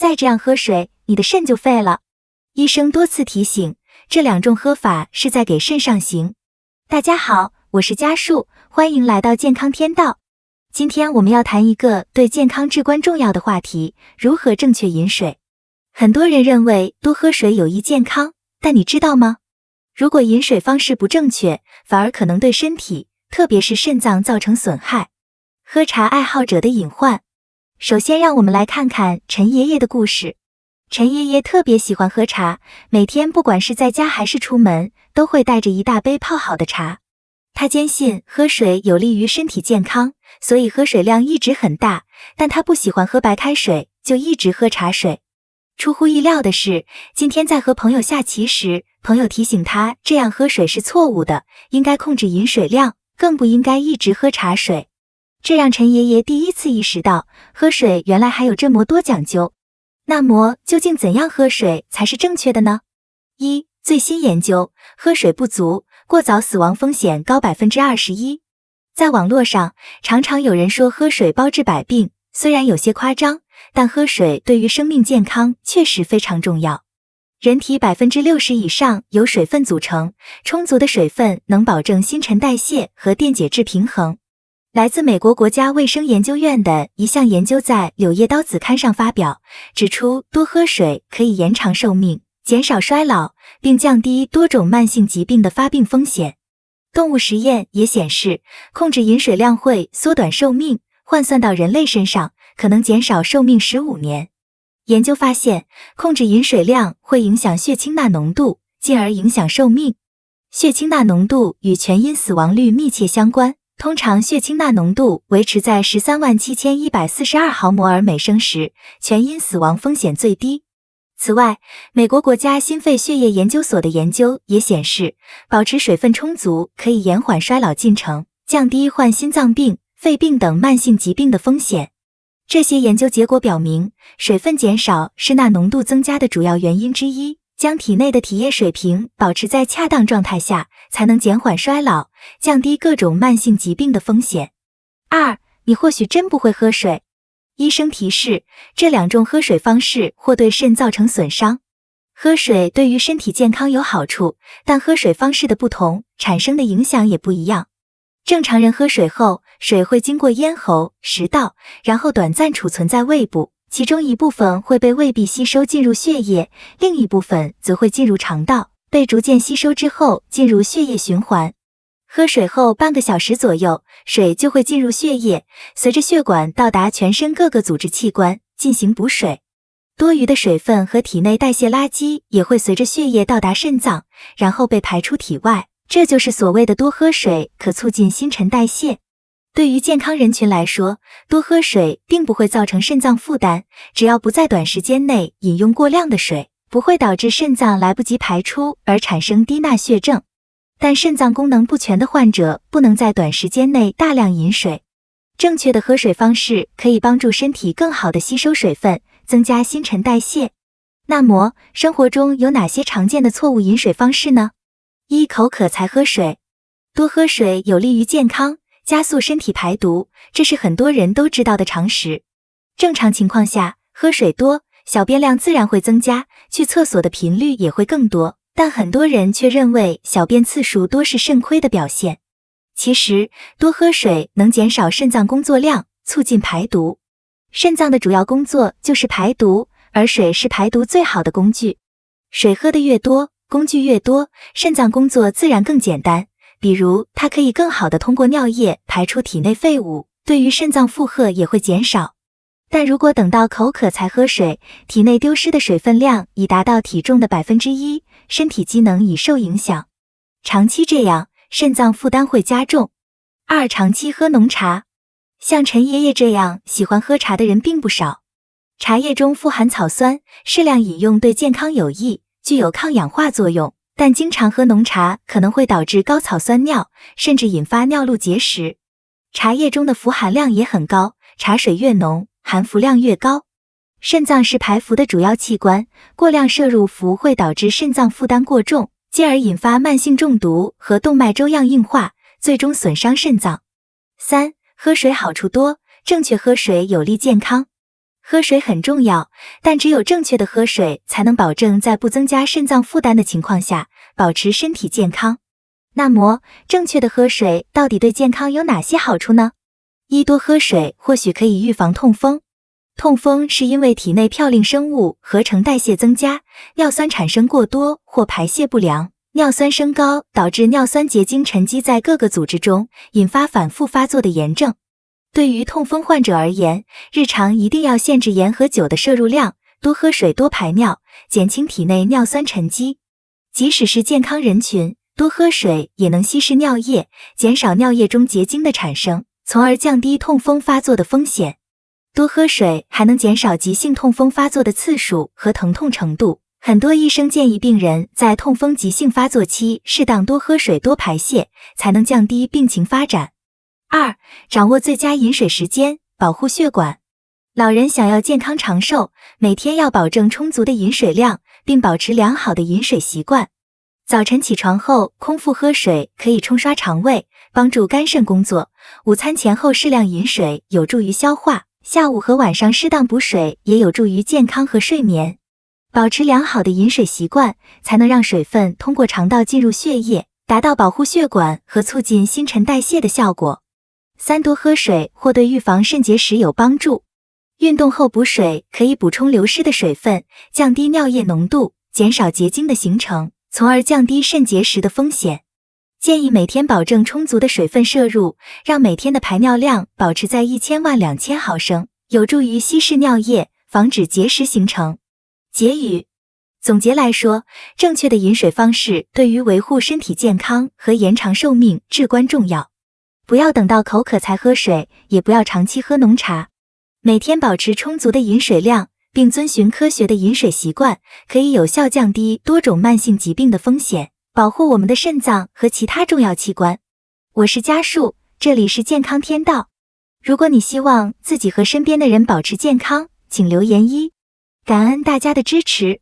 再这样喝水，你的肾就废了。医生多次提醒，这2种喝法是在给肾上刑。大家好，我是家树，欢迎来到健康天道。今天我们要谈一个对健康至关重要的话题，如何正确饮水。很多人认为多喝水有益健康，但你知道吗？如果饮水方式不正确，反而可能对身体，特别是肾脏造成损害。喝茶爱好者的隐患。首先让我们来看看陈爷爷的故事。陈爷爷特别喜欢喝茶，每天不管是在家还是出门，都会带着一大杯泡好的茶。他坚信喝水有利于身体健康，所以喝水量一直很大，但他不喜欢喝白开水，就一直喝茶水。出乎意料的是，今天在和朋友下棋时，朋友提醒他这样喝水是错误的，应该控制饮水量，更不应该一直喝茶水。这让陈爷爷第一次意识到，喝水原来还有这么多讲究。那么，究竟怎样喝水才是正确的呢？一、最新研究，喝水不足，过早死亡风险高 21%。在网络上，常常有人说喝水包治百病，虽然有些夸张，但喝水对于生命健康确实非常重要。人体 60% 以上由水分组成，充足的水分能保证新陈代谢和电解质平衡。来自美国国家卫生研究院的一项研究在《柳叶刀子》刊上发表，指出多喝水可以延长寿命，减少衰老，并降低多种慢性疾病的发病风险。动物实验也显示，控制饮水量会缩短寿命，换算到人类身上，可能减少寿命15年。研究发现，控制饮水量会影响血清钠浓度，进而影响寿命。血清钠浓度与全因死亡率密切相关。通常血清钠浓度维持在137142毫摩尔每升时，全因死亡风险最低。此外，美国国家心肺血液研究所的研究也显示，保持水分充足可以延缓衰老进程，降低患心脏病、肺病等慢性疾病的风险。这些研究结果表明，水分减少是钠浓度增加的主要原因之一。将体内的体液水平保持在恰当状态下，才能减缓衰老，降低各种慢性疾病的风险。2. 你或许真不会喝水。医生提示，这2种喝水方式或对肾造成损伤。喝水对于身体健康有好处，但喝水方式的不同，产生的影响也不一样。正常人喝水后，水会经过咽喉、食道，然后短暂储存在胃部。其中一部分会被胃壁吸收进入血液，另一部分则会进入肠道，被逐渐吸收之后进入血液循环。喝水后半个小时左右，水就会进入血液，随着血管到达全身各个组织器官进行补水。多余的水分和体内代谢垃圾也会随着血液到达肾脏，然后被排出体外。这就是所谓的多喝水可促进新陈代谢。对于健康人群来说，多喝水并不会造成肾脏负担，只要不在短时间内饮用过量的水，不会导致肾脏来不及排出而产生低钠血症。但肾脏功能不全的患者不能在短时间内大量饮水。正确的喝水方式可以帮助身体更好地吸收水分，增加新陈代谢。那么，生活中有哪些常见的错误饮水方式呢？一、口渴才喝水。多喝水有利于健康，加速身体排毒，这是很多人都知道的常识。正常情况下，喝水多，小便量自然会增加，去厕所的频率也会更多，但很多人却认为小便次数多是肾亏的表现。其实，多喝水能减少肾脏工作量，促进排毒。肾脏的主要工作就是排毒，而水是排毒最好的工具。水喝得越多，工具越多，肾脏工作自然更简单。比如，它可以更好地通过尿液排出体内废物，对于肾脏负荷也会减少。但如果等到口渴才喝水，体内丢失的水分量已达到体重的 1%， 身体机能已受影响。长期这样，肾脏负担会加重。2. 长期喝浓茶。像陈爷爷这样喜欢喝茶的人并不少。茶叶中富含草酸，适量饮用对健康有益，具有抗氧化作用。但经常喝浓茶可能会导致高草酸尿，甚至引发尿路结石。茶叶中的氟含量也很高，茶水越浓，含氟量越高。肾脏是排氟的主要器官，过量摄入氟会导致肾脏负担过重，进而引发慢性中毒和动脉粥样硬化，最终损伤肾脏。3. 喝水好处多，正确喝水有利健康。喝水很重要，但只有正确的喝水才能保证在不增加肾脏负担的情况下，保持身体健康。那么，正确的喝水到底对健康有哪些好处呢？一、多喝水或许可以预防痛风。痛风是因为体内嘌呤生物合成代谢增加，尿酸产生过多或排泄不良，尿酸升高导致尿酸结晶沉积在各个组织中，引发反复发作的炎症。对于痛风患者而言，日常一定要限制盐和酒的摄入量，多喝水多排尿，减轻体内尿酸沉积。即使是健康人群，多喝水也能稀释尿液，减少尿液中结晶的产生，从而降低痛风发作的风险。多喝水还能减少急性痛风发作的次数和疼痛程度。很多医生建议病人在痛风急性发作期适当多喝水多排泄，才能降低病情发展。二、掌握最佳饮水时间，保护血管。老人想要健康长寿，每天要保证充足的饮水量，并保持良好的饮水习惯。早晨起床后空腹喝水可以冲刷肠胃，帮助肝肾工作。午餐前后适量饮水有助于消化，下午和晚上适当补水也有助于健康和睡眠。保持良好的饮水习惯，才能让水分通过肠道进入血液，达到保护血管和促进新陈代谢的效果。三、多喝水或对预防肾结石有帮助。运动后补水可以补充流失的水分，降低尿液浓度，减少结晶的形成，从而降低肾结石的风险。建议每天保证充足的水分摄入，让每天的排尿量保持在1000-2000毫升，有助于稀释尿液，防止结石形成。结语：总结来说，正确的饮水方式对于维护身体健康和延长寿命至关重要。不要等到口渴才喝水，也不要长期喝浓茶。每天保持充足的饮水量，并遵循科学的饮水习惯，可以有效降低多种慢性疾病的风险，保护我们的肾脏和其他重要器官。我是家树，这里是健康天道。如果你希望自己和身边的人保持健康，请留言1。感恩大家的支持。